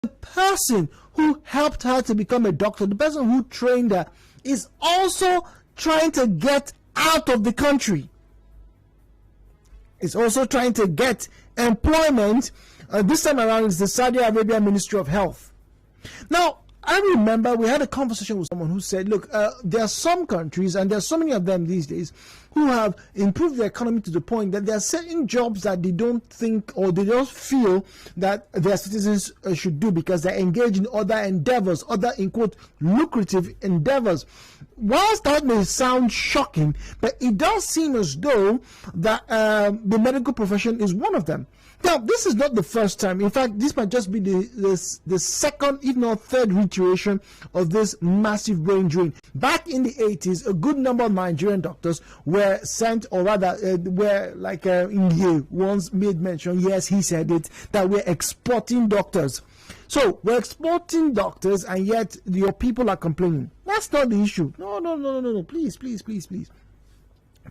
the person who helped her to become a doctor, the person who trained her, is also trying to get out of the country. Is also trying to get employment. This time around, it's the Saudi Arabia Ministry of Health. Now, I remember we had a conversation with someone who said, look, there are some countries, and there are so many of them these days, who have improved their economy to the point that there are certain jobs that they don't think, or they don't feel that their citizens should do, because they're engaged in other endeavors, other, in quote, lucrative endeavors. Whilst that may sound shocking, but it does seem as though that the medical profession is one of them. Now, this is not the first time. In fact, this might just be the second, if not third, reiteration of this massive brain drain. Back in the 80s, a good number of Nigerian doctors were sent, or rather, were like Inge once made mention, yes, he said it, that we're exporting doctors. So, we're exporting doctors, and yet your people are complaining. That's not the issue. No. Please.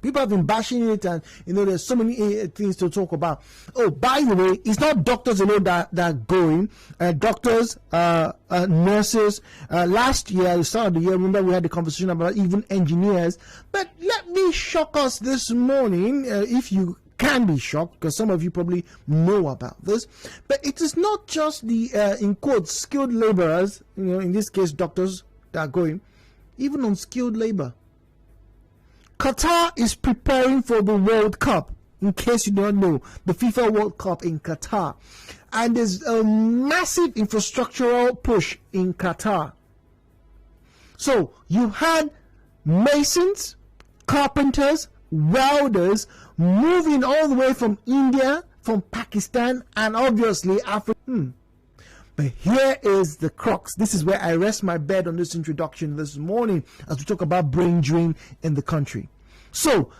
People have been bashing it, and there's so many things to talk about. Oh, by the way, it's not doctors alone that are going. Doctors, nurses. Last year, at the start of the year, remember we had the conversation about even engineers. But let me shock us this morning, if you can be shocked, because some of you probably know about this. But it is not just the, in quotes, skilled laborers, in this case, doctors that are going, even unskilled labor. Qatar is preparing for the World Cup, in case you don't know, the FIFA World Cup in Qatar. And there's a massive infrastructural push in Qatar. So you had masons, carpenters, welders moving all the way from India, from Pakistan, and obviously Africa. But here is the crux. This is where I rest my bed on this introduction this morning as we talk about brain drain in the country. So,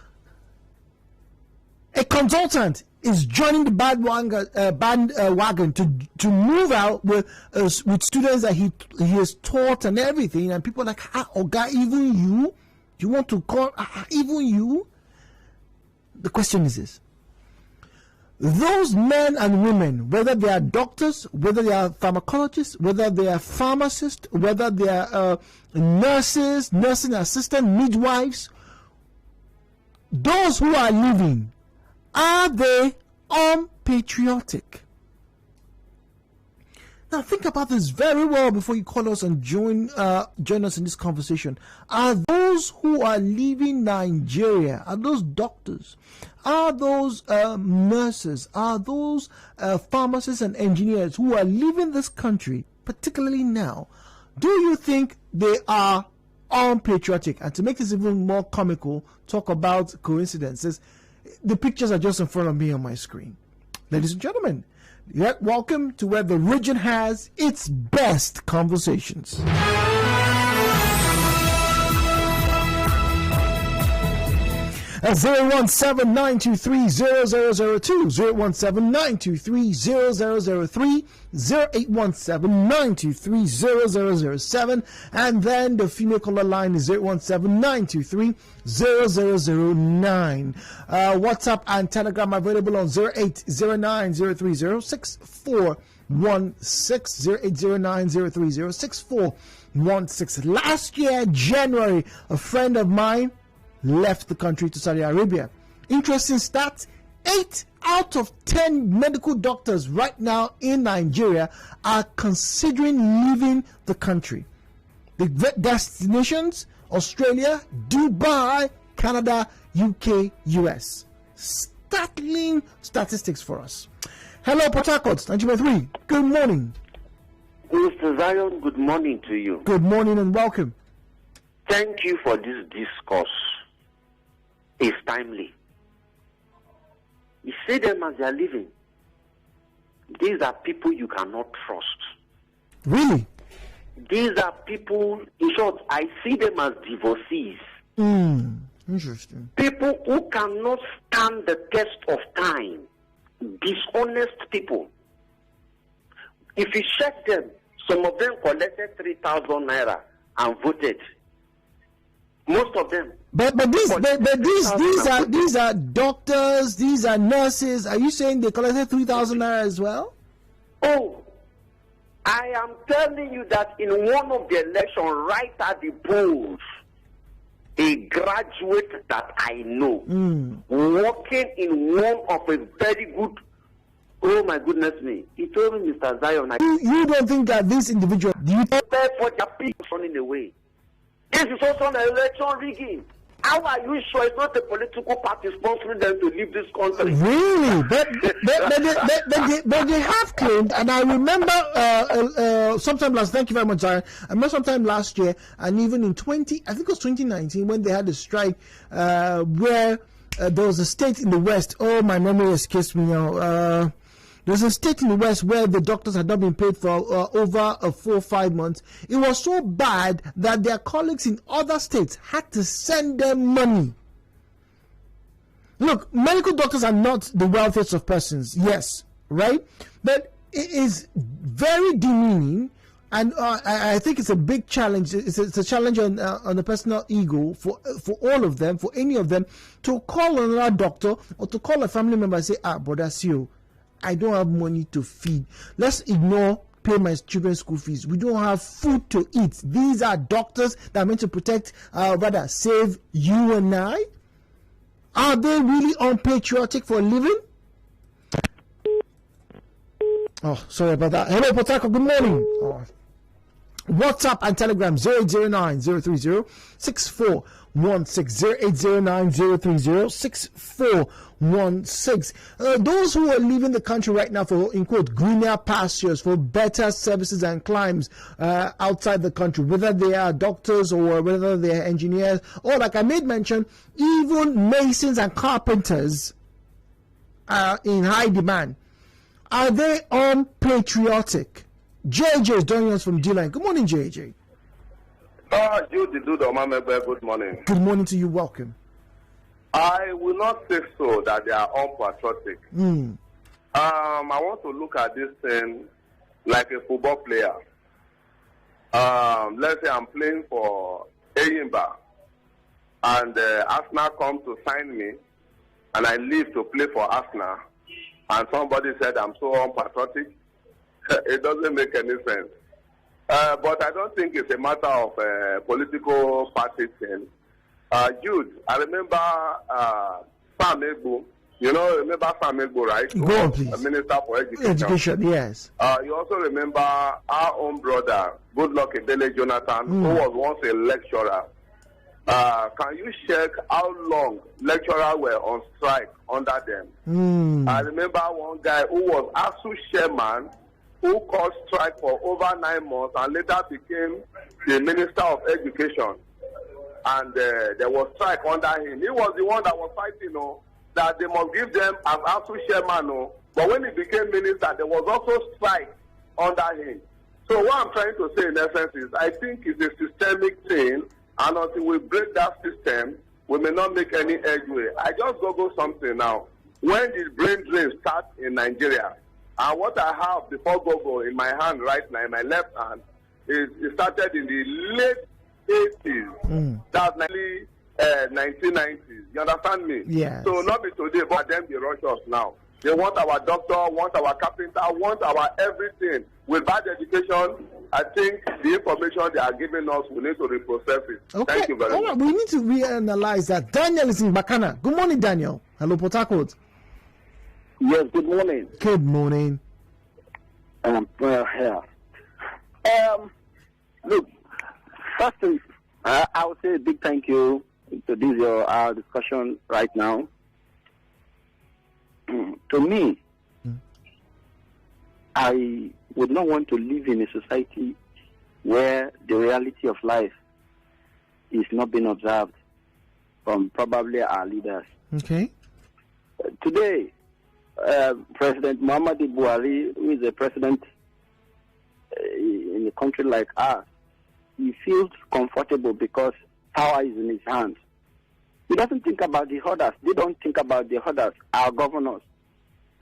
a consultant is joining the bandwagon to move out with students that he has taught and everything, and people are like, Oga, even you? You want to call even you? The question is this. Those men and women, whether they are doctors, whether they are pharmacologists, whether they are pharmacists, whether they are nurses, nursing assistants, midwives, those who are living, are they unpatriotic? Now think about this very well before you call us and join us in this conversation. Are those who are leaving Nigeria, are those doctors, are those nurses, are those pharmacists and engineers who are leaving this country, particularly now, do you think they are unpatriotic? And to make this even more comical, talk about coincidences. The pictures are just in front of me on my screen. Ladies and gentlemen, welcome to where the region has its best conversations. 017-923-0002, 017-923-0003, 0817-923-0007, and then the female caller line is 017-923-0009. WhatsApp and Telegram available on 0809-030-6416, 0809-030-6416. Last year, January, a friend of mine left the country to Saudi Arabia. Interesting stat, 8 out of 10 medical doctors right now in Nigeria are considering leaving the country. The destinations: Australia, Dubai, Canada, UK, US. Startling statistics for us. Hello, Port Harcourt, 93. Good morning. Mr. Zion, good morning to you. Good morning and welcome. Thank you for this discourse. It's timely. You see them as they are living. These are people you cannot trust. Really? These are people, in short, I see them as divorcees. Interesting. People who cannot stand the test of time. Dishonest people. If you check them, some of them collected 3,000 naira and voted. Most of them. But these are doctors, these are nurses. Are you saying they collected 3,000 naira as well? Oh, I am telling you that in one of the elections, right at the polls, a graduate that I know, working in one of a very good, oh my goodness me, he told me, Mr. Zion, you don't think that this individual, do you think for the people running away? This is also an election rigging. How are you sure it's not a political party sponsoring them to leave this country? Really? But they have claimed, and I remember sometime last. Thank you very much, Zion. I remember sometime last year, and even in I think it was 2019, when they had a strike where there was a state in the West. Oh, my memory escapes me now. There's a state in the West where the doctors had not been paid for over 4 or 5 months. It was so bad that their colleagues in other states had to send them money. Look, medical doctors are not the wealthiest of persons, yes, right? But it is very demeaning, and I think it's a big challenge. It's a challenge on the personal ego for all of them, for any of them, to call another doctor or to call a family member and say, brother Sio, I don't have money to feed. Let's pay my children's school fees. We don't have food to eat. These are doctors that are meant to protect, rather save you and I. Are they really unpatriotic for a living? Oh, sorry about that. Hello, Potako. Good morning. Oh. WhatsApp and Telegram 0809-030-6416, 0809-030-6416. Those who are leaving the country right now for, in quote, greener pastures, for better services and climes outside the country, whether they are doctors or whether they are engineers, or like I made mention, even masons and carpenters are in high demand. Are they unpatriotic? JJ is joining us from D-Line. Good morning, JJ. Good morning. Good morning to you. Welcome. I will not say so that they are unpatriotic. I want to look at this thing like a football player. Let's say I'm playing for Eyimba, and Arsenal come to sign me, and I leave to play for Arsenal, and somebody said I'm so unpatriotic. It doesn't make any sense. But I don't think it's a matter of political party thing. Jude, I remember Sam Egbo. Remember Sam Egbo, right? Go on, please. Minister for Education. Education, yes. You also remember our own brother, Goodluck Ebele Jonathan, who was once a lecturer. Can you check how long lecturers were on strike under them? I remember one guy who was ASU chairman, who called strike for over 9 months and later became the Minister of Education. And there was strike under him. He was the one that was fighting, that they must give them an ASU chairman. But when he became minister, there was also strike under him. So what I'm trying to say in essence is, I think it's a systemic thing, and until we break that system, we may not make any headway. I just Google something now. When did brain drain start in Nigeria? And what I have before Google in my hand right now, in my left hand, is it started in the late 80s. That's 1990s. You understand me? Yes. So not be today, but them they rush us now. They want our doctor, want our carpenter, want our everything. With bad education, I think the information they are giving us, we need to reprocess it. Okay. Thank you very much. We need to reanalyze that. Daniel is in Bakana. Good morning, Daniel. Hello, Port Harcourt. Yes, good morning. Good morning. Here. Look, first thing, I would say a big thank you to this our discussion right now. To me, I would not want to live in a society where the reality of life is not being observed from probably our leaders. Okay. Today, President Muhammadu Buhari, who is a president in a country like ours, he feels comfortable because power is in his hands. He doesn't think about the others. They don't think about the others. Our governors,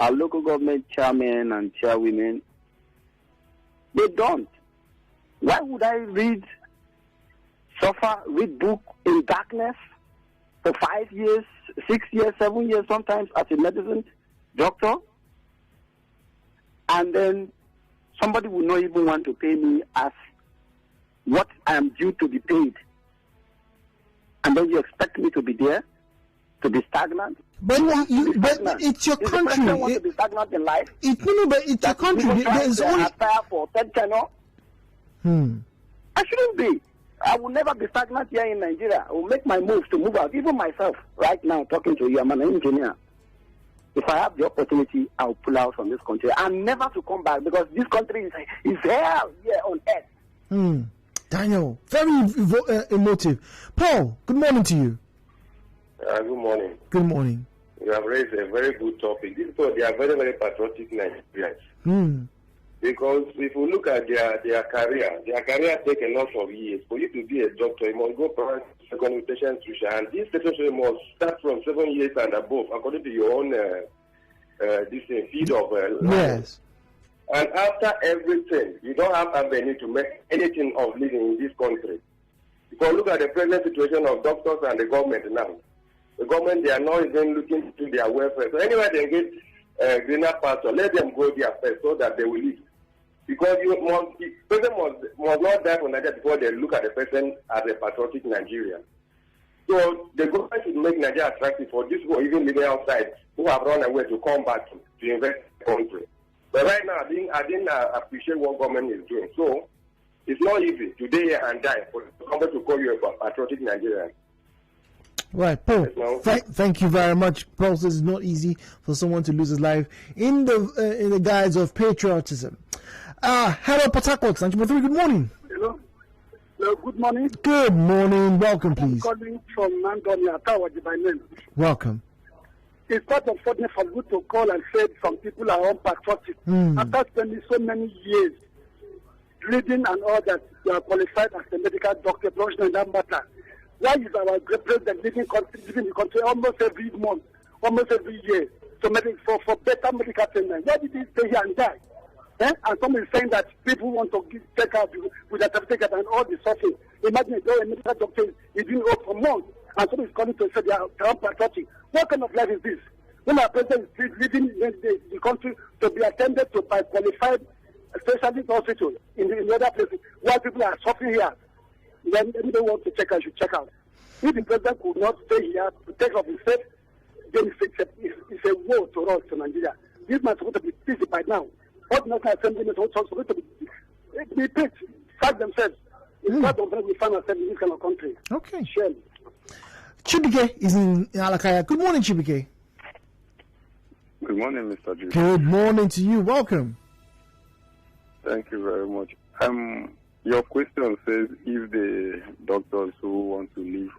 our local government chairmen and chairwomen, they don't. Why would I read book in darkness for 5 years, 6 years, 7 years, sometimes as a medicine doctor, and then somebody will not even want to pay me as what I am due to be paid. And then you expect me to be there, to be stagnant? But it's your country. You want to be stagnant in life? But it's your country. There's only for third channel. I shouldn't be. I will never be stagnant here in Nigeria. I will make my moves to move out. Even myself, right now, talking to you, I'm an engineer. If I have the opportunity, I'll pull out from this country and never to come back, because this country is hell here on earth. Daniel, very emotive. Paul, good morning to you. Good morning. Good morning. You have raised a very good topic. These people, they are very, very patriotic Nigerians. Because if you look at their career takes a lot of years. For you to be a doctor, you must go for secondary tertiary institution, and this tertiary must start from 7 years and above, according to your own field of life. Yes. And after everything, you don't have avenue to make anything of living in this country. Because look at the present situation of doctors and the government now. The government, they are not even looking to their welfare. So anyway, they get greener pasture, let them go there first so that they will live. Because the person must not die for Nigeria before they look at the person as a patriotic Nigerian. So the government should make Nigeria attractive for these who are even living outside, who have run away to come back to invest in the country. But right now, I didn't appreciate what government is doing. So it's not easy to stay here and die for somebody to call you a patriotic Nigerian. Right, Paul. Thank you very much. Paul says it's not easy for someone to lose his life in the guise of patriotism. Hello, Patakot. Good morning. Hello. Hello. Good morning. Good morning. Welcome, please. I'm calling from Nandoni Atawaji by name. Welcome. It's quite unfortunate for you to call and say some people are unpatriotic. After spending so many years reading and all that, you are qualified as a medical doctor, professional in that matter. Why is our great president leaving the country almost every month, almost every year, for better medical treatment? Why did he stay here and die? And somebody is saying that people want to take out with a certificate and all the suffering. Imagine a medical doctor is doing work for months, and somebody is calling to say they are unpatriotic. What kind of life is this? When our president is leaving the country to be attended to by qualified specialist hospitals in other places, while people are suffering here, then anybody wants to check out should check out. If the president could not stay here to take off his faith, then it's a woe to us, to Nigeria. This man is supposed to be busy by now. What National Assembly is also supposed to be picked, sack themselves. It's part of we find ourselves in this kind of country. Okay. Shame. Chibike is in Alakaya. Good morning, Chibike. Good morning, Mr. Jude. Good morning to you. Welcome. Thank you very much. Your question says if the doctors who want to leave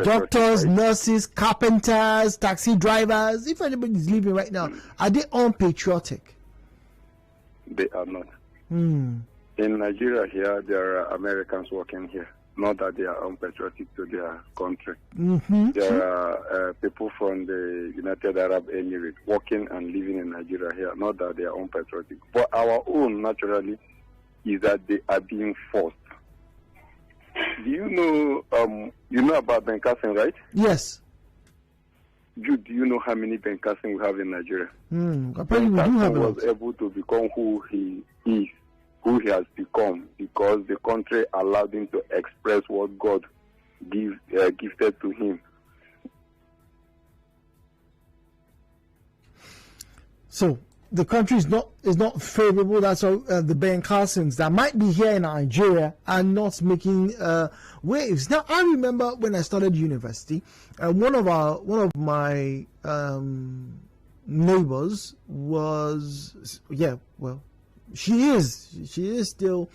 doctors, nurses, carpenters, taxi drivers, if anybody is leaving right now, are they unpatriotic? They are not. In Nigeria here, there are Americans working here. Not that they are unpatriotic to their country. There are people from the United Arab Emirates working and living in Nigeria here. Not that they are unpatriotic. But our own, naturally, is that they are being forced. Do you know about Benkasin, right? Yes. Do you know how many Benkasin we have in Nigeria? Apparently we do have a lot. Was able to become who he is, who he has become, because the country allowed him to express what God gifted to him. So the country is not favorable. That's why the Benkasins that might be here in Nigeria are not making waves. Now, I remember when I started university, one of my neighbors was she is still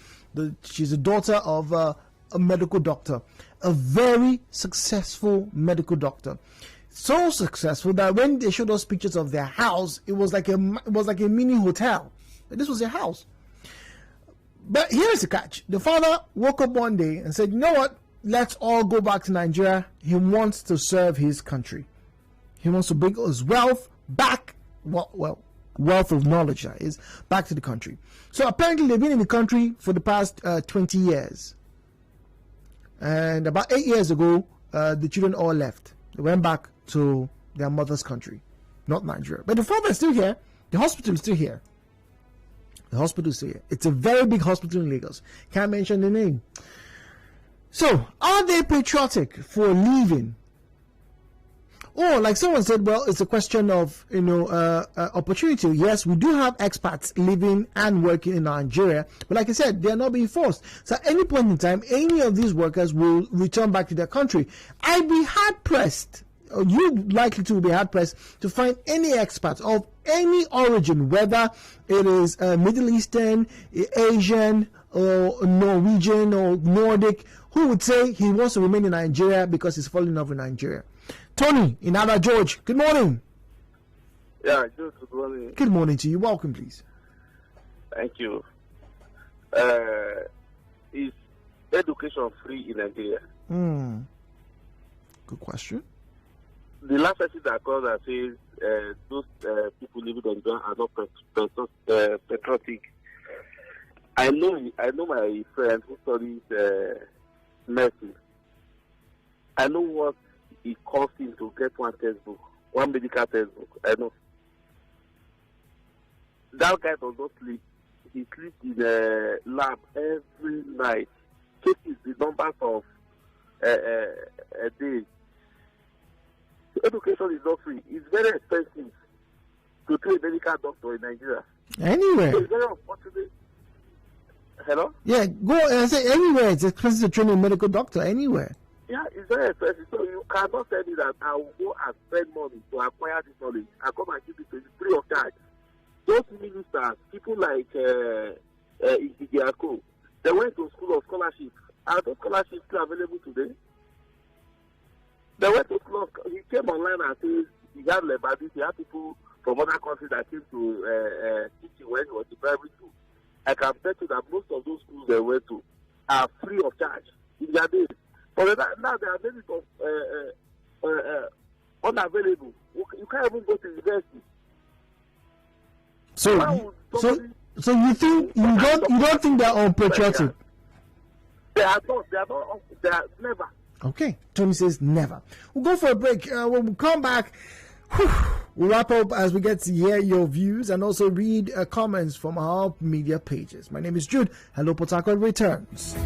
she's a daughter of a medical doctor, a very successful medical doctor. So successful that when they showed us pictures of their house, it was like a mini hotel. This was their house. But here's the catch. The father woke up one day and said, you know what? Let's all go back to Nigeria. He wants to serve his country. He wants to bring his wealth back, wealth of knowledge, that is, back to the country. So apparently they've been in the country for the past 20 years. And about 8 years ago, the children all left. They went back to their mother's country, not Nigeria. But the father is still here. The hospital is still here. The hospital is still here. It's a very big hospital in Lagos. Can't mention the name. So, are they patriotic for leaving? Or, like someone said, well, it's a question of, opportunity. Yes, we do have expats living and working in Nigeria, but like I said, they are not being forced. So at any point in time, any of these workers will return back to their country. I'd be hard-pressed, or you're likely to be hard-pressed, to find any expats of any origin, whether it is Middle Eastern, Asian, or Norwegian, or Nordic, who would say he wants to remain in Nigeria because he's falling in love with Nigeria. Tony in Ada George, good morning. Yeah, good morning. Good morning to you. Welcome, please. Thank you. Is education free in Nigeria? Good question. The last person that called and says those people living in Nigeria are not patriotic. I know my friend who studies medicine. I know what it costs him to get one textbook, one medical textbook. I know. That guy does not sleep. He sleeps in a lab every night. Takes the numbers of a day. Education is not free. It's very expensive to train a medical doctor in Nigeria. Anywhere. So it's very unfortunate. Hello? Yeah, go and say anywhere. It's expensive to train a medical doctor. Anywhere. Yeah, it's very expensive. So you cannot tell me that I will go and spend money to acquire this knowledge and come and give it to you free of charge. Those ministers, people like Igiako, they went to school of scholarship. Are those scholarships still available today? They went to school of, he came online and said he had Lebanese, he had people from other countries that came to teach him when he was in primary school. I can bet you that most of those schools they went to are free of charge in their days. But now they are many of unavailable. You can't even go to university. So you think you don't think they're unpatriotic? They are not. They are never. Okay, Tony says never. We'll go for a break. When we come back, we'll wrap up as we get to hear your views and also read comments from our media pages. My name is Jude. Hello, Port Harcourt returns.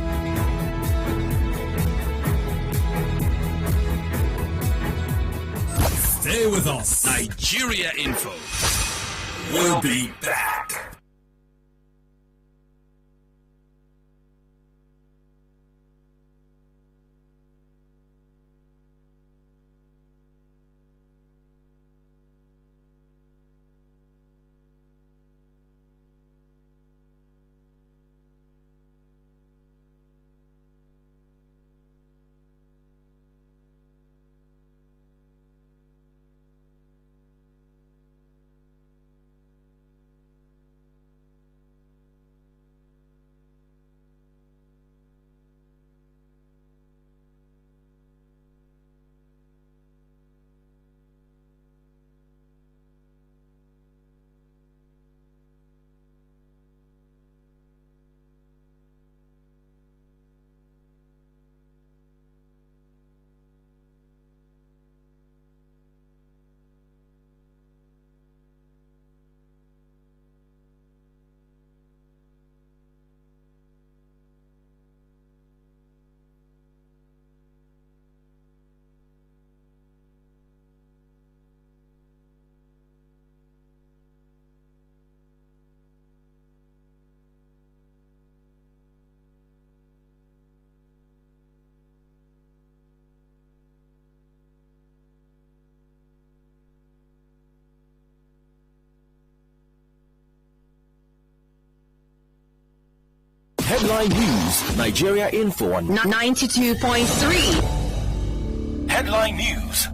Stay with us. Nigeria Info. We'll be back. Headline News, Nigeria Info on 92.3. Headline News.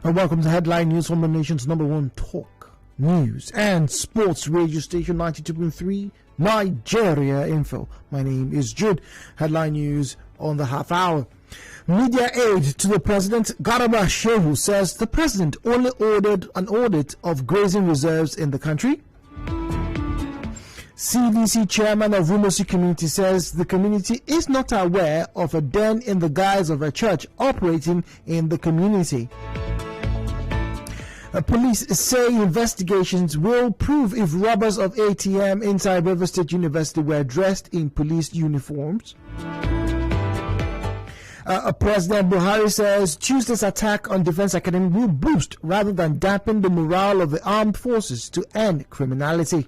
And welcome to Headline News from the nation's #1 talk, news and sports radio station 92.3 Nigeria Info. My name is Jude. Headline News on the half hour. Media aide to the president, Garba Shehu, says the president only ordered an audit of grazing reserves in the country. CDC chairman of Rumosi community says the community is not aware of a den in the guise of a church operating in the community. Police say investigations will prove if robbers of ATM inside River State University were dressed in police uniforms. President Buhari says Tuesday's attack on Defense Academy will boost rather than dampen the morale of the armed forces to end criminality.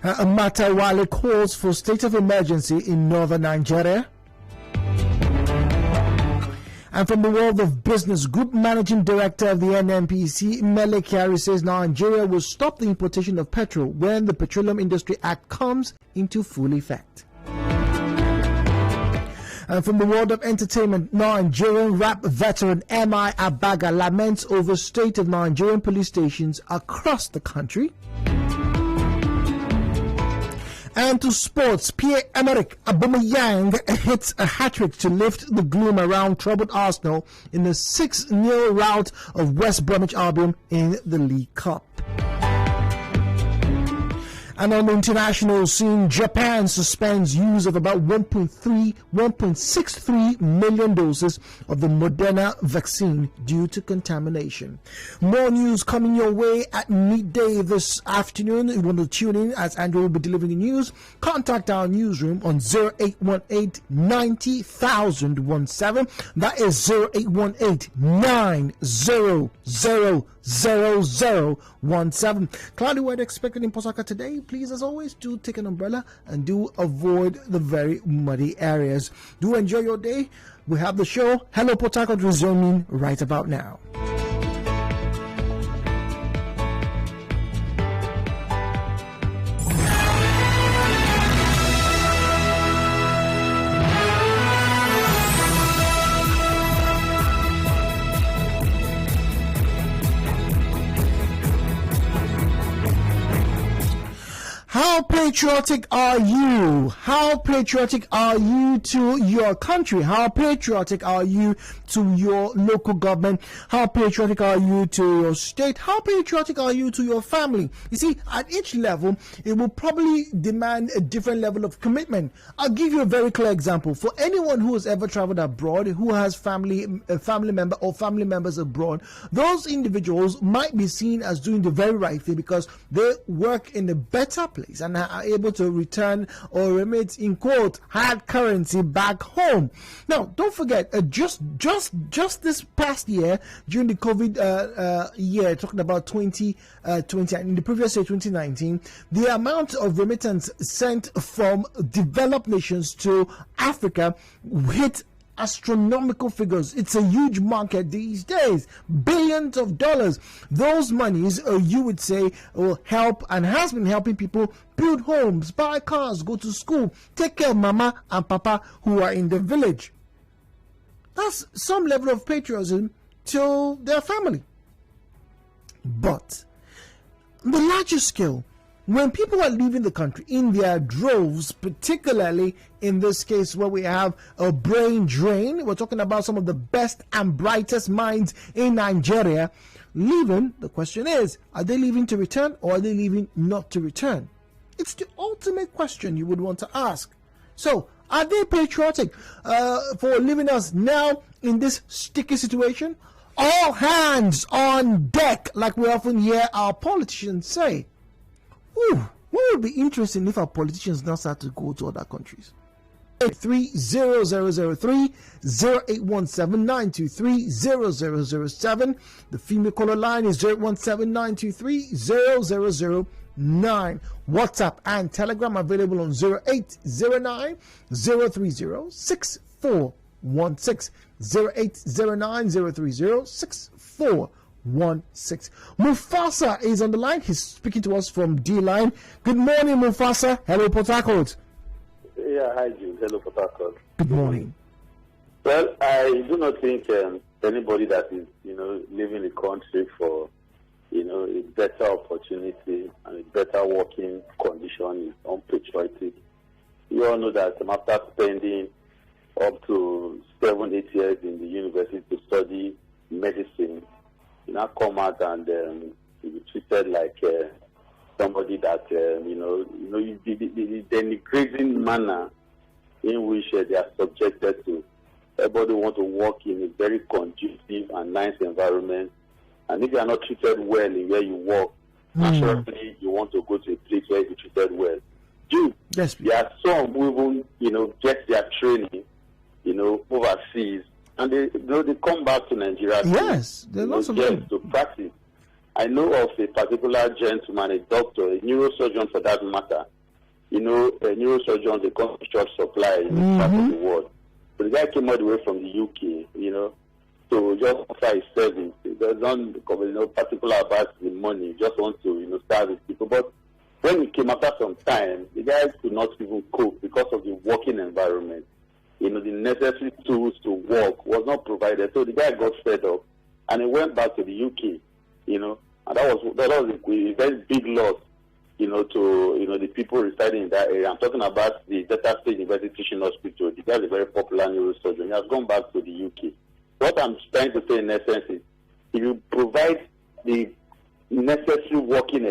Matawale calls for state of emergency in northern Nigeria. And from the world of business, Group Managing Director of the NNPC, Mele Kyari, says Nigeria will stop the importation of petrol when the Petroleum Industry Act comes into full effect. And from the world of entertainment, Nigerian rap veteran M.I. Abaga laments over state of Nigerian police stations across the country. And to sports, Pierre-Emerick Aubameyang hits a hat-trick to lift the gloom around troubled Arsenal in the 6-0 rout of West Bromwich Albion in the League Cup. And on the international scene, Japan suspends use of about 1.63 million doses of the Moderna vaccine due to contamination. More news coming your way at midday this afternoon. You want to tune in as Andrew will be delivering the news. Contact our newsroom on 0818 90,017. That is 0818 900017. Cloudy weather expected in Posaka today. Please, as always, do take an umbrella and do avoid the very muddy areas. Do enjoy your day. We have the show Hello Port Harcourt resuming right about now. How patriotic are you? How patriotic are you to your country? How patriotic are you to your local government? How patriotic are you to your state? How patriotic are you to your family? You see, at each level, it will probably demand a different level of commitment. I'll give you a very clear example. For anyone who has ever traveled abroad, who has a family member or family members abroad, those individuals might be seen as doing the very right thing because they work in a better place and are able to return or remit in quote hard currency back home. Now, don't forget, just this past year during the COVID year, talking about 2020 and in the previous year 2019, the amount of remittance sent from developed nations to Africa hit astronomical figures. It's a huge market these days, billions of dollars. Those monies, you would say, will help and has been helping people build homes, buy cars, go to school, take care of mama and papa who are in the village. That's some level of patriotism to their family. But on the larger scale, when people are leaving the country in their droves, particularly in this case where we have a brain drain, we're talking about some of the best and brightest minds in Nigeria leaving, the question is, are they leaving to return or are they leaving not to return? It's the ultimate question you would want to ask. So, are they patriotic for leaving us now in this sticky situation? All hands on deck, like we often hear our politicians say. Ooh, what would be interesting if our politicians now start to go to other countries? 30003 0817-923-0007. The female caller line is 0817-923-0009. WhatsApp and Telegram available on 0809-030-6416. 0809-030-6416. Mufasa is on the line. He's speaking to us from D-Line. Good morning, Mufasa. Hello, Port Harcourt. Yeah, hi, Jude. Hello, Port Harcourt. Good morning. Well, I do not think anybody that is, leaving the country for, a better opportunity and a better working condition is unpatriotic. You all know that after spending up to 7-8 years in the university to study medicine, you now come out and be treated like somebody that the denigrating manner in which they are subjected to. Everybody want to work in a very conducive and nice environment. And if you are not treated well in where you work, naturally you want to go to a place where you are treated well. Yes, there are some who even, get their training, overseas, and they come back to Nigeria. Yes, there are lots of them to practice. I know of a particular gentleman, a doctor, a neurosurgeon for that matter. A neurosurgeon, they come to short supply in this part of the world. So the guy came all the way from the UK, to just offer his service. He doesn't particular about the money. He just wants to, serve his people. But when he came after some time, the guy could not even cope because of the working environment. The necessary tools to work was not provided. So the guy got fed up and he went back to the UK, and that was a very big loss, to the people residing in that area. I'm talking about the Delta State University Teaching Hospital. The guy is a very popular neurosurgeon. He has gone back to the UK. What I'm trying to say in essence is, if you provide the necessary working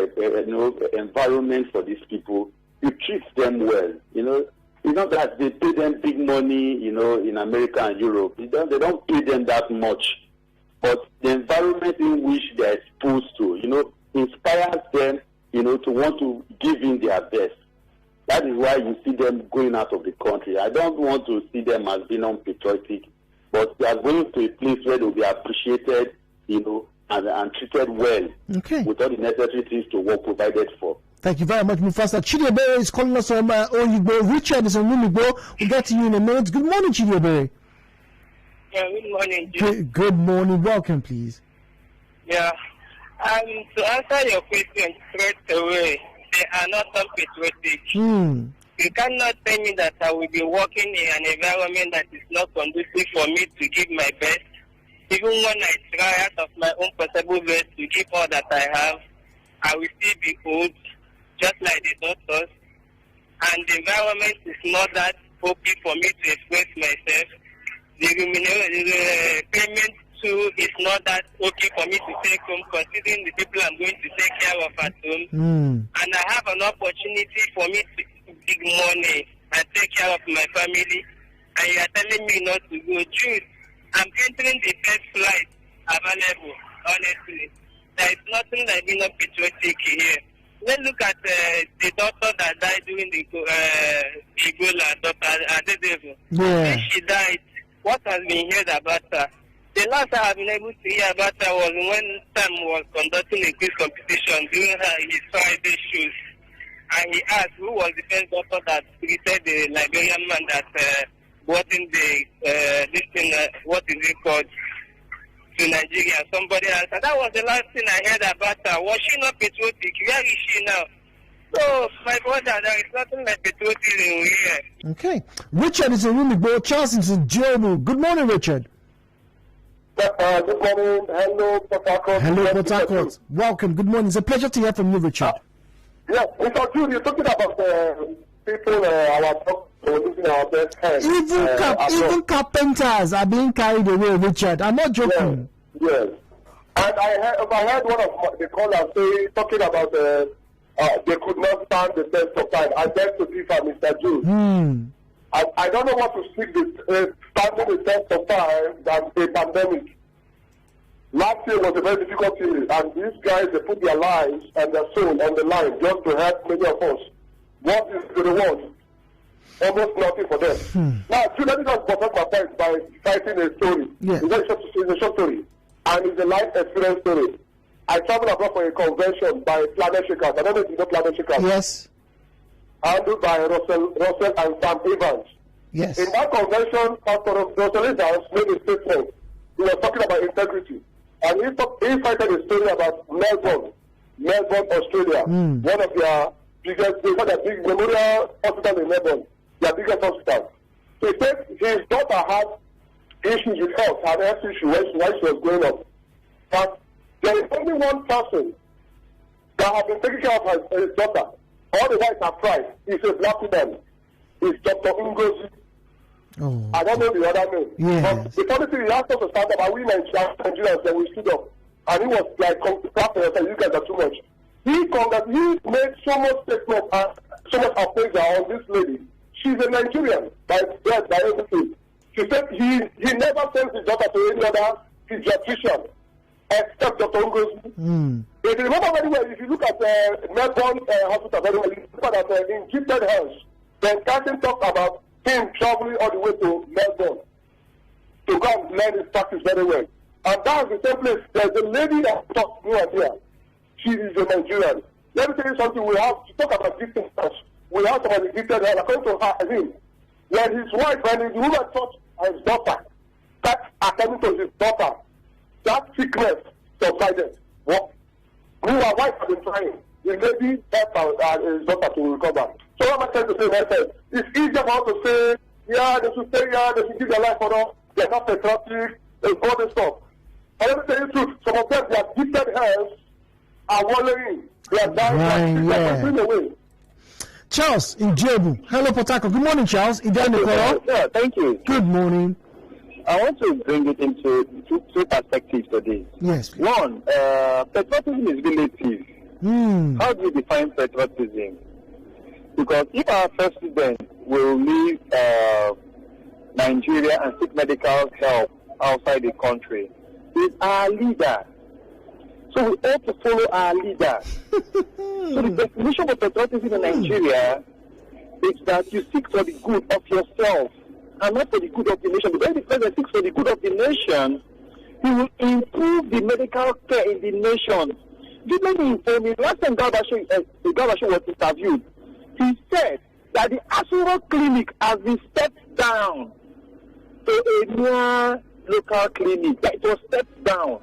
environment for these people, you treat them well. It's not that they pay them big money, in America and Europe. They don't pay them that much. But the environment in which they are exposed to, inspires them, to want to give in their best. That is why you see them going out of the country. I don't want to see them as being unpatriotic, but they are going to a place where they will be appreciated, and treated well, with all the necessary things to work provided for. Thank you very much, Mufasa. Chidiebere is calling us from Oyigbo. Richard is on Rumigbo. We'll get to you in a minute. Good morning, Chidiebere. Yeah, good morning, Good morning. Welcome, please. Yeah. To answer your question straight away, they are not unpatriotic. You cannot tell me that I will be working in an environment that is not conducive for me to give my best. Even when I try out of my own possible best to give all that I have, I will still be old, just like the doctors. And the environment is not that open for me to express myself. The payment too is not that okay for me to take home, considering the people I'm going to take care of at home. And I have an opportunity for me to give big money and take care of my family. And you are telling me not to go. Choose. I'm entering the best flight available, honestly. There is nothing like being patriotic here. Let's look at the doctor that died during the Ebola, Dr. Adedevo. When she died, what has been heard about her? The last I have been able to hear about her was when Sam was conducting a quiz competition during his Friday shows. And he asked who was the first doctor that treated the Liberian man that brought in this thing, what is it called, to Nigeria. Somebody answered. That was the last thing I heard about her. Was she not patriotic? Where is she now? So, my brother, there is nothing like patriotism here. Okay. Richard is in Rumigbo. Charles is in Jobu. Good morning, Richard. Good morning. Hello, Port Harcourt. Hello, Port Harcourt. Welcome. Good morning. It's a pleasure to hear from you, Richard. Yes, Mr. Jude, you're talking about people, our doctors losing our best hands. Even carpenters are being carried away, Richard. I'm not joking. Yes. And I heard one of the callers talking about they could not stand the test of time. I beg to differ, Mr. Jude. I don't know what to speak standing the test of time than a pandemic. Last year was a very difficult year, and these guys, they put their lives and their soul on the line just to help many of us. What is the reward? Almost nothing for them. Now, let me just protect my point by citing a story. Yeah. It's a short story, and it's a life experience story. I traveled abroad for a convention by Planet Shakers. I don't know if you know Planet Shakers. Yes. Handled by Russell and Sam Evans. Yes. In that convention, Pastor Russell Evans made a statement. He was talking about integrity. And he cited a story about Melbourne, Australia. One of their biggest, big memorial hospital in Melbourne, their biggest hospital. So he said his daughter had issues with health, had health issues while she was growing up. But there is only one person that has been taking care of his daughter. All the whites have tried. He's a black woman. It's Dr. Ngozi. Oh. I don't know the other name. Yes. But the funny thing, he asked us to stand up, and we Nigerians, then we stood up. And he was like, clapping and saying, you guys are too much. He made so much statement and so much appraisal on this lady. She's a Nigerian by everything. She said he Melbourne hospital very well. That in gifted health, then Carson talked about him traveling all the way to Melbourne to go and learn his practice very well. And that's the same place. There's a lady that talked near here. She is a Nigerian. Let me tell you something. We have to talk about gifted health. We have somebody gifted health. According to her, him, when his wife, when the woman touched his daughter, that attending to his daughter, that sickness subsided. What? Our wife has been trying. The lady helped his daughter to recover. So what am I trying to say, my friend? It's easier for us to say, yeah, they should stay here, they should give their life for us, they're not patriotic, there's all this stuff. But let me tell you the truth, some of them, their gifted health are wallowing. They are dying, they're going away. Charles in Jebu. Hello, Potako. Good morning, Charles. Yeah, thank you. Good morning. I want to bring it into two perspectives today. Yes. One, patriotism is relative. How do you define patriotism? Because if our president will leave Nigeria and seek medical help outside the country, he's our leader. So we ought to follow our leader. So the definition of patriotism in Nigeria is that you seek for the good of yourself and not for the good of the nation. Because the president seeks for the good of the nation, he will improve the medical care in the nation. Let me inform you, last time Garbashi was interviewed, he said that the Asuro clinic has been stepped down to a near local clinic. That it was stepped down.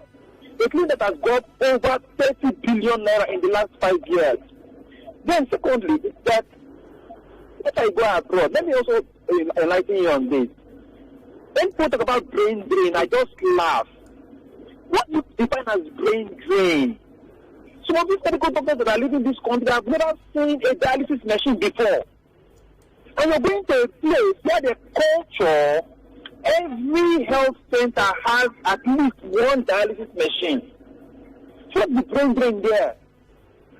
A clinic that has got over 30 billion naira in the last 5 years. Then secondly, is that if I go abroad, let me also enlighten you on this. When people talk about brain drain, I just laugh. What you define as brain drain? Some of these medical doctors that are living in this country have never seen a dialysis machine before. And you're going to a place where the culture, every health center has at least one dialysis machine. What's the brain drain there?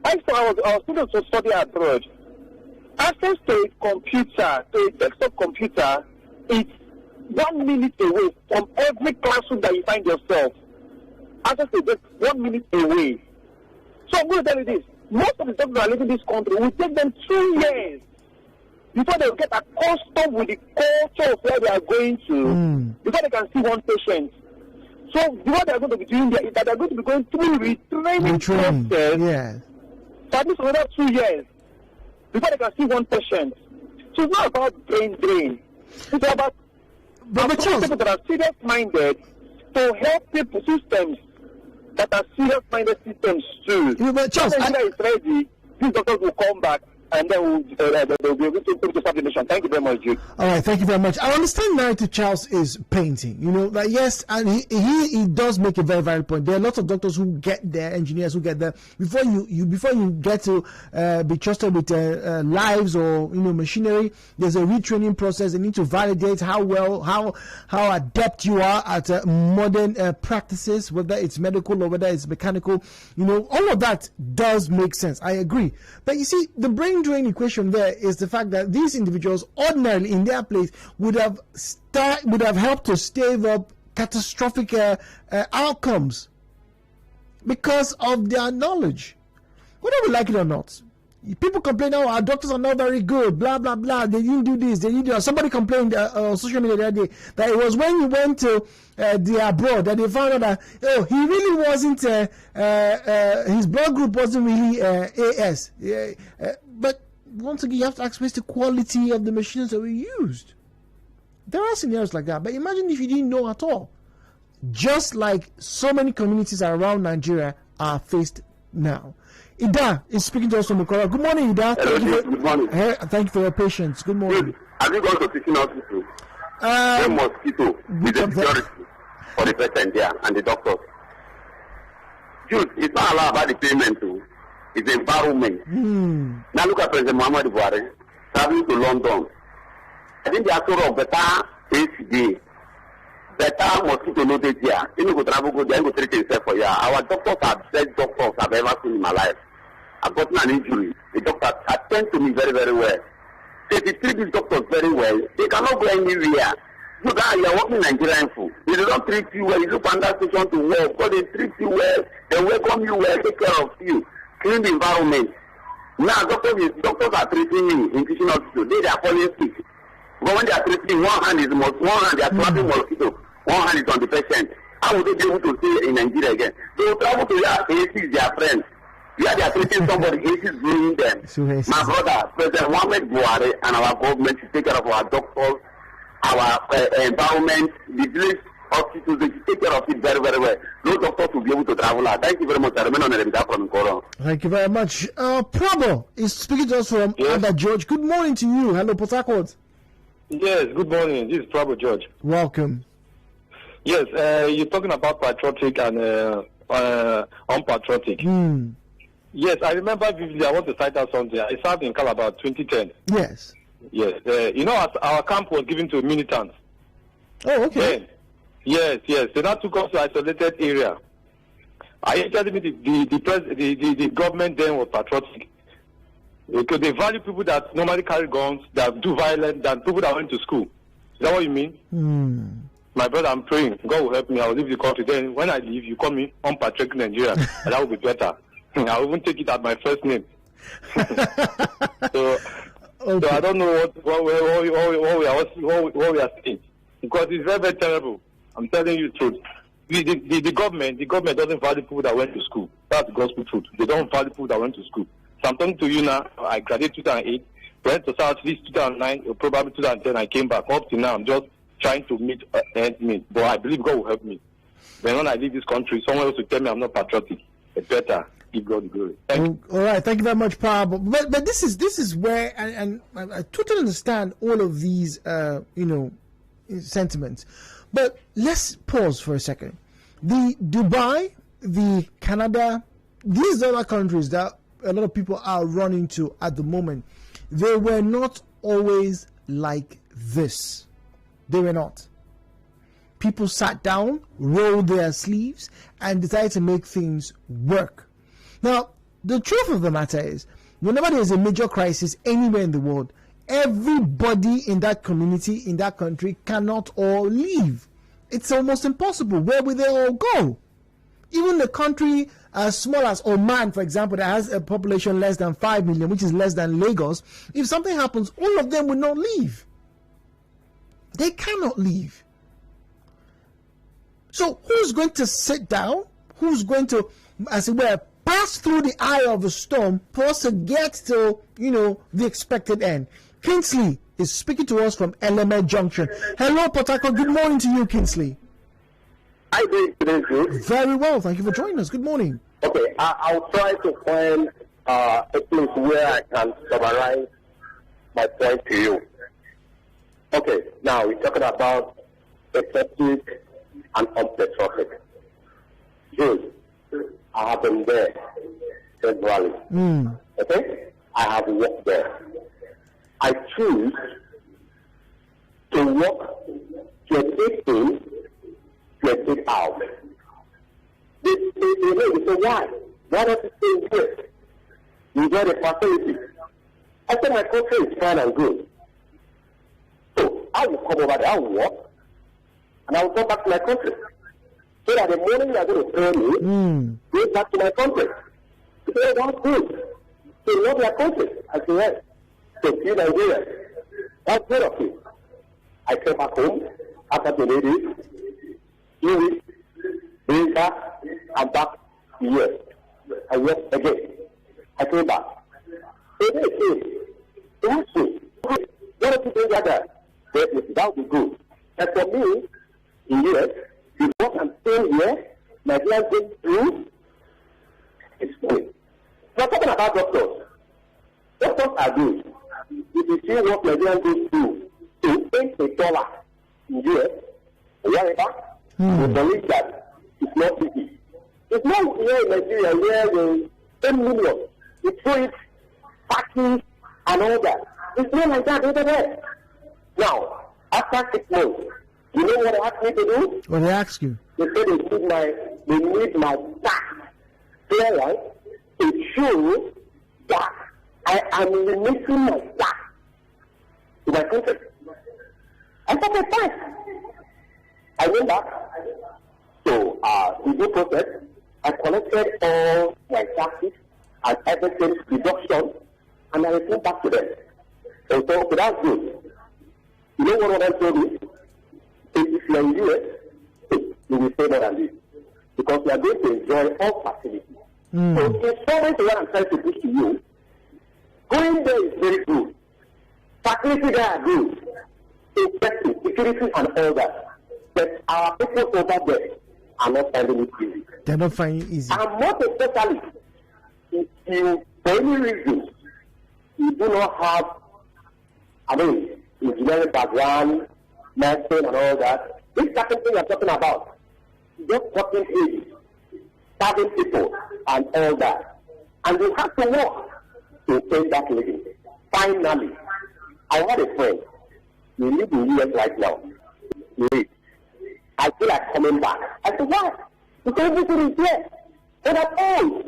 I was students to study abroad. Access to a computer, to a desktop computer, is 1 minute away from every classroom that you find yourself. Access to just 1 minute away. So I'm going to tell you this. Most of the doctors that are living in this country will take them 2 years before they get accustomed with the culture of where they are going to, before they can see one patient. So what they are going to be doing there is that they are going to be going through retraining process for at least another 2 years before they can see one patient. So it's not about brain drain. It's about people that are serious-minded to help people, systems that are serious-minded systems too. But Charles, Nigeria is ready. These doctors will come back and then they'll be able to start the nation. Thank you very much, Jude. All right, thank you very much. I understand narrative Charles is painting. You know, that yes, and he does make a very valid point. There are lots of doctors who get there, engineers who get there before you get to be trusted with lives or machinery. There's a retraining process. They need to validate how well, how adept you are at modern practices, whether it's medical or whether it's mechanical. You know, all of that does make sense. I agree. But you see, the brain drain equation there is the fact that these individuals ordinarily in their place would have helped to stave up catastrophic outcomes because of their knowledge, whether we like it or not. People complain, oh, our doctors are not very good, blah blah blah, they didn't do this, they didn't do that. Somebody complained on social media the other day that it was when he went to the abroad that they found out that he really wasn't his blood group wasn't really AS. But once again, you have to ask where's the quality of the machines that we used. There are scenarios like that, but imagine if you didn't know at all. Just like so many communities around Nigeria are faced now. Ida is speaking to us from Okora. Good morning, Ida. Hello, good morning. Thank you for your patience. Good morning. Have you gone to teaching hospital? The mosquito with the security for the patient there and the doctors. Jude, it's not allowed about the payment too. It's the environment. Now look at President Muhammad Buhari traveling to London. I think they are sort of better HD. Better mosquito loaded here. You go travel, go there, go treat yourself for here. Our doctors are the best doctors I've ever seen in my life. I've gotten an injury. The doctors attend to me very, very well. So if you treat these doctors very well, they cannot go anywhere. You are working in Nigerian food. If they don't treat you well, you look under station to work. Because they treat you well, they welcome you well, take care of you, clean the environment. Now doctors are treating you in teaching hospital. They are falling sick. But when they are treating, one hand they are slapping mosquito, one hand is on the patient. How would they be able to stay in Nigeria again? They will travel to where AC is their friends. Where they are treating somebody, AC is bringing them. My brother, President Mohammed Buhari and our government should take care of our doctors, our environment, the village hospitals, they should take care of it very, very well. No doctors will be able to travel out. Thank you very much. I remain on the from Koron. Thank you very much. Prabo is speaking to us from Under George. Good morning to you. Hello, Port Harcourt. Yes, good morning. This is Prabo George. Welcome. Yes, you're talking about patriotic and unpatriotic. Yes, I remember vividly. I want to cite out something. I served in Calabar 2010. Yes. Yes. Our camp was given to militants. Oh, okay. Then, yes. So that took us to isolated area. Are you telling me the government then was patriotic? Because they value people that normally carry guns, that do violence, than people that went to school. Is that what you mean? My brother, I'm praying. God will help me. I will leave the country. Then when I leave, you call me unpatriotic Nigeria. And that will be better. I will even take it as my first name. So I don't know what we are saying. Because it's very, very terrible. I'm telling you the truth. The government doesn't value people that went to school. That's the gospel truth. They don't value people that went to school. So I'm talking to you now. I graduated 2008, went to South East 2009, or probably 2010. I came back. Up to now, I'm just trying to meet. But I believe God will help me. Then when I leave this country, someone else will tell me I'm not patriotic. It's better. Give God the glory. Thank you. All right, thank you very much, Pablo. But this is where, and I totally understand all of these, sentiments. But let's pause for a second. The Dubai, the Canada, these other countries that a lot of people are running to at the moment, they were not always like this. They were not. People sat down, rolled their sleeves, and decided to make things work. Now, the truth of the matter is, whenever there is a major crisis anywhere in the world, everybody in that community, in that country, cannot all leave. It's almost impossible. Where will they all go? Even the country as small as Oman, for example, that has a population less than 5 million, which is less than Lagos, if something happens, all of them will not leave. They cannot leave. So who's going to sit down? Who's going to, as it were, pass through the eye of the storm for us to get to, the expected end? Kingsley is speaking to us from Eleme Junction. Hello, Port Harcourt. Good morning to you, Kingsley. Hi, Dave. Very well. Thank you for joining us. Good morning. Okay, I'll try to find a place where I can summarize my point to you. Okay, now we're talking about patriotic and unpatriotic. Good. I have been there severally. Okay? I have worked there. I choose to work to a big in, to a big out. They say, why? Why not stay here? You get a facility. I said, my country is fine and good. So I will come over there, I will work, and I will come back to my country. So that the morning you are going to pay me, go back to my country. They say, that's good. So you love your country. I say, yes. So see Nigeria. That's good of you. I came back home after the ladies, 2 weeks, bring back, and back here. I work again. I came back. So they say, that's good. What if you do that? That would be good. And for me, in US, because I'm staying here, Nigeria going through, it's good. We're talking about doctors. Doctors are good. If you see what Nigeria goes through, to $8 in US, wherever, we believe that it's not easy. It's not here in Nigeria where the 10 million, we throw it, taxes, and all that. It's not like that over there. Now, after 6 months, you know what they asked me to do? What they ask you? They said they need my tax clearance to show that I am releasing my tax to my country. I said, okay, fine. I went back to the due process. I collected all my taxes and everything deduction and I report back to them. And so, okay, that's good. You know what I told you? If you are in the US, you will say more than this. Because you are going to enjoy all facilities. So, in summary to what I'm trying to push to you, going there is very good. Facilities there are good. Safety, security, and all that. But our people over there are not finding it easy. They're not finding it easy. And most especially, if you, for any reason, you do not have, engineering background, medicine, and all that, this certain thing you're talking about, just talking age, serving people, and all that. And you have to work to pay that living. Finally, I had a friend. We live in the US right now. I feel like coming back. I said, why? Because everything is here. But at all,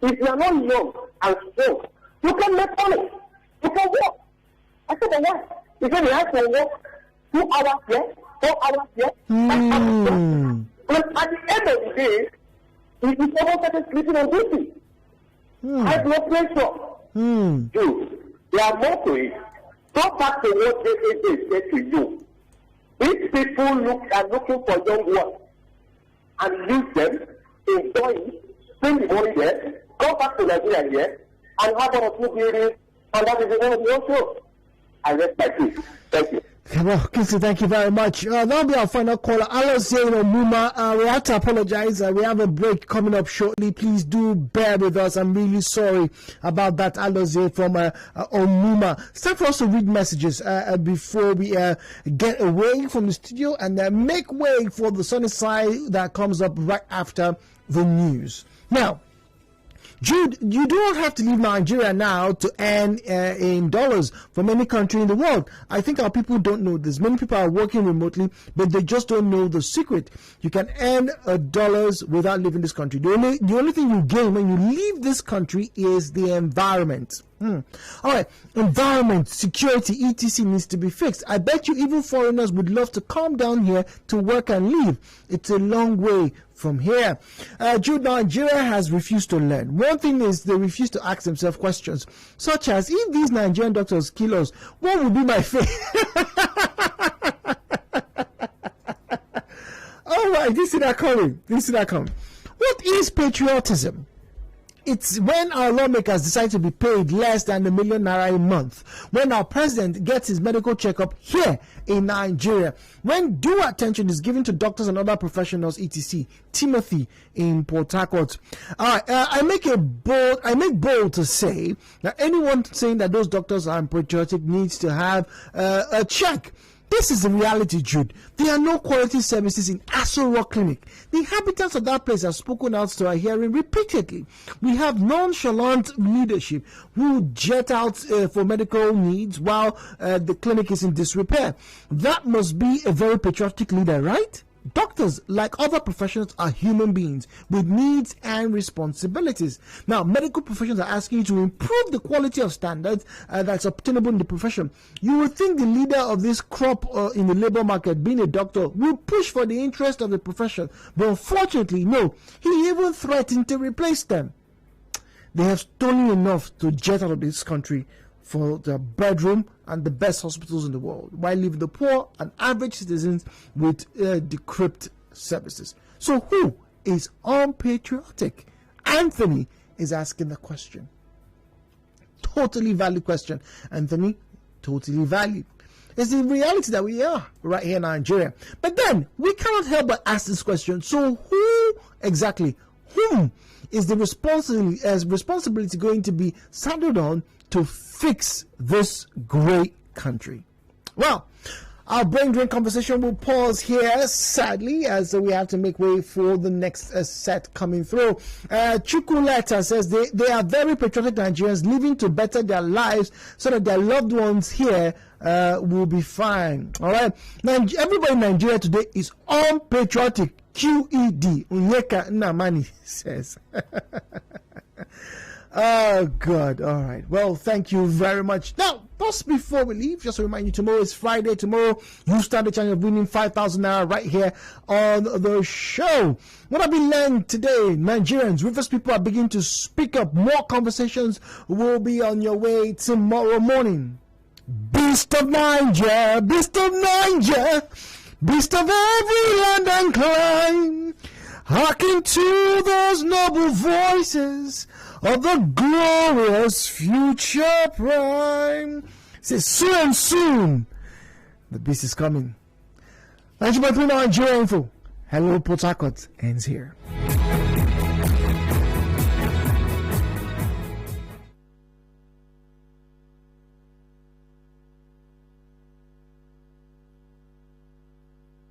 if you are not young and strong, you can make money. You can work. I said, but why? He said, you have to work 2 hours here, 4 hours here, 5 hours here. But at the end of the day, it is almost like sleeping on duty. High blood pressure. Dude, there are more to it. Go back to what they said to you. If people are looking for young ones and use them, enjoy it, spend the money there, go back to Nigeria here, and have one or two buildings, and that is the end of the show. I rest my case. Thank you. Well, Kingsley, thank you very much. That'll be our final caller. Alozie Muma, we have to apologize. We have a break coming up shortly. Please do bear with us. I'm really sorry about that, Alozie from Omuma. It's time for us to read messages before we get away from the studio and make way for the sunny side that comes up right after the news. Now, Jude, you do not have to leave Nigeria now to earn in dollars from any country in the world. I think our people don't know this. Many people are working remotely, but they just don't know the secret. You can earn dollars without leaving this country. The only thing you gain when you leave this country is the environment. All right, environment, security, etc. needs to be fixed. I bet you even foreigners would love to come down here to work and live. It's a long way from here. Jude, Nigeria has refused to learn. One thing is they refuse to ask themselves questions, such as, if these Nigerian doctors kill us, what would be my fate? All right, this is that coming. What is patriotism? It's when our lawmakers decide to be paid less than ₦1 million a month. When our president gets his medical checkup here in Nigeria. When due attention is given to doctors and other professionals, etc. Timothy in Port Harcourt. I make bold to say that anyone saying that those doctors are unpatriotic needs to have a check. This is the reality, Jude. There are no quality services in Aso Rock Clinic. The inhabitants of that place have spoken out to our hearing repeatedly. We have nonchalant leadership who jet out for medical needs while the clinic is in disrepair. That must be a very patriotic leader, right? Doctors, like other professions, are human beings with needs and responsibilities. Now, medical professions are asking you to improve the quality of standards that's obtainable in the profession. You would think the leader of this crop in the labor market, being a doctor, will push for the interest of the profession. But unfortunately, no. He even threatened to replace them. They have stolen enough to jet out of this country for the bedroom and the best hospitals in the world, while leaving the poor and average citizens with decrepit services. So who is unpatriotic? Anthony is asking the question. Totally valid question, Anthony. Totally valid. It's the reality that we are right here in Nigeria. But then we cannot help but ask this question. So whom is the responsibility going to be saddled on to fix this great country? Well, our brain drain conversation will pause here, sadly, as we have to make way for the next set coming through. Chukuleta says they are very patriotic Nigerians living to better their lives so that their loved ones here will be fine. All right. Now, everybody in Nigeria today is unpatriotic. QED. Unyeka Namani says. Oh, God. All right. Well, thank you very much. Now, just before we leave, just to remind you, tomorrow is Friday. Tomorrow, you stand a chance of winning 5,000 naira right here on the show. What have we learned today? Nigerians, rivers people are beginning to speak up. More conversations will be on your way tomorrow morning. Beast of Niger, beast of Niger, beast of every land and clime, hearken to those noble voices of the glorious future prime. Say soon, soon, the beast is coming. 90.3 Nigeria Info. Hello, Port Harcourt ends here.